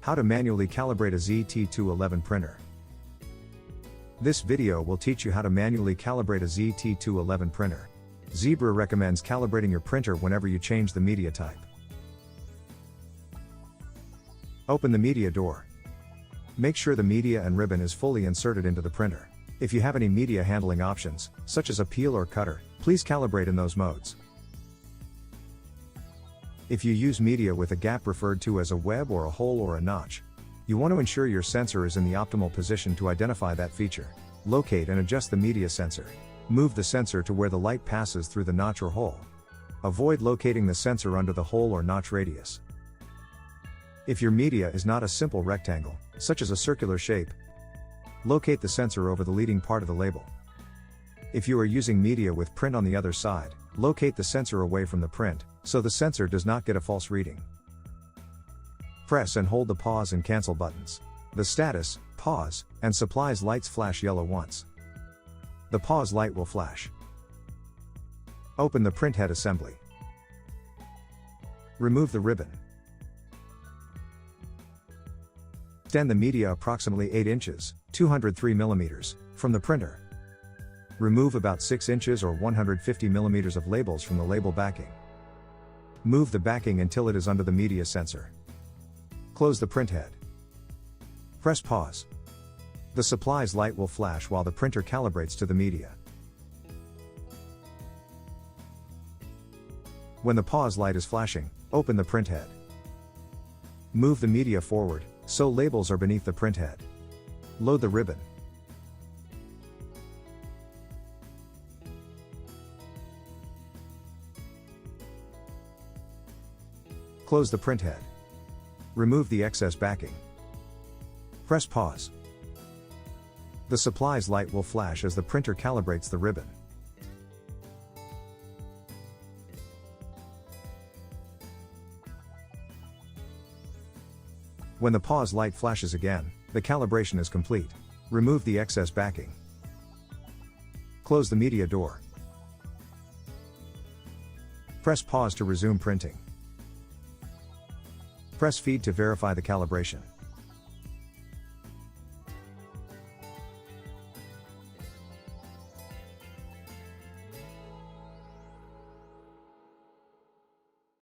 How to manually calibrate a ZT211 printer. This video will teach you how to manually calibrate a ZT211 printer. Zebra recommends calibrating your printer whenever you change the media type. Open the media door. Make sure the media and ribbon is fully inserted into the printer. If you have any media handling options, such as a peel or cutter, please calibrate in those modes. If you use media with a gap referred to as a web or a hole or a notch, you want to ensure your sensor is in the optimal position to identify that feature. Locate and adjust the media sensor. Move the sensor to where the light passes through the notch or hole. Avoid locating the sensor under the hole or notch radius. If your media is not a simple rectangle, such as a circular shape, locate the sensor over the leading part of the label. If you are using media with print on the other side, locate the sensor away from the print, so the sensor does not get a false reading. Press and hold the pause and cancel buttons. The status, pause, and supplies lights flash yellow once. The pause light will flash. Open the printhead assembly. Remove the ribbon. Extend the media approximately 8 inches, 203 mm, from the printer. Remove about 6 inches or 150 mm of labels from the label backing. Move the backing until it is under the media sensor. Close the printhead. Press pause. The supplies light will flash while the printer calibrates to the media. When the pause light is flashing, open the printhead. Move the media forward, so labels are beneath the printhead. Load the ribbon. Close the printhead. Remove the excess backing. Press pause. The supplies light will flash as the printer calibrates the ribbon. When the pause light flashes again, the calibration is complete. Remove the excess backing. Close the media door. Press pause to resume printing. Press feed to verify the calibration.